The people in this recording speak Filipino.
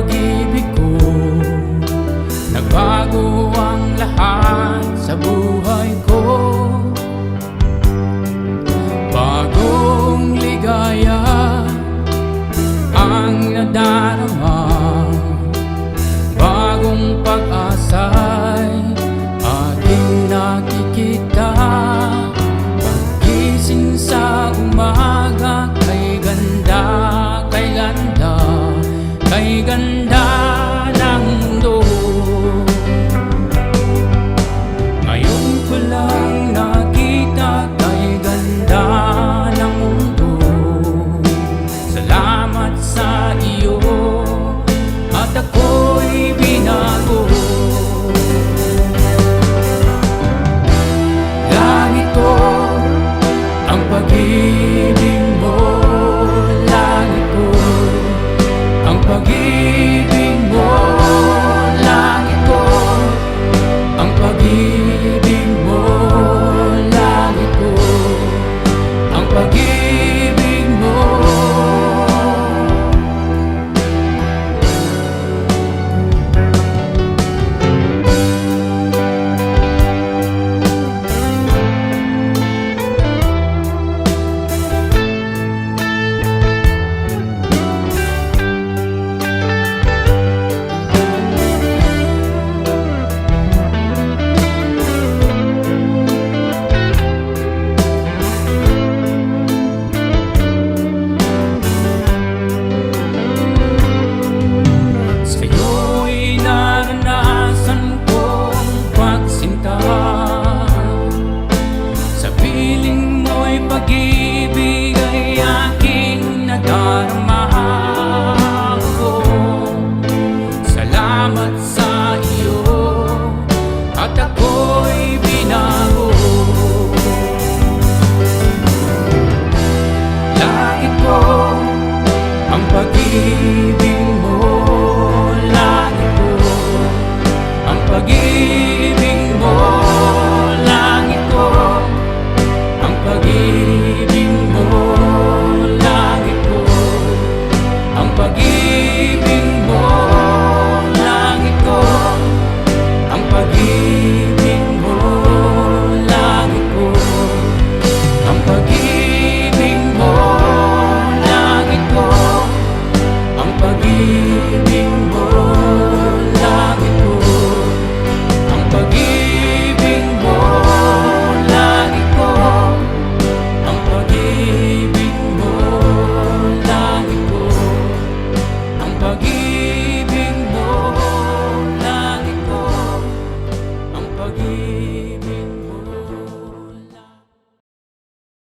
pag-ibig ko. Nagbago ang lahat sa buhay ko. Bagong ligaya ang nadarama, bagong pag-asa'y aking nakikita. Paggising sa umaga, kay ganda, kay ganda, kay ganda ng mundo. Ngayon ko lang nakita, kay ganda ng mundo. Salamat sa iyo at ako'y binago. Ganito ang pag-ibig mo,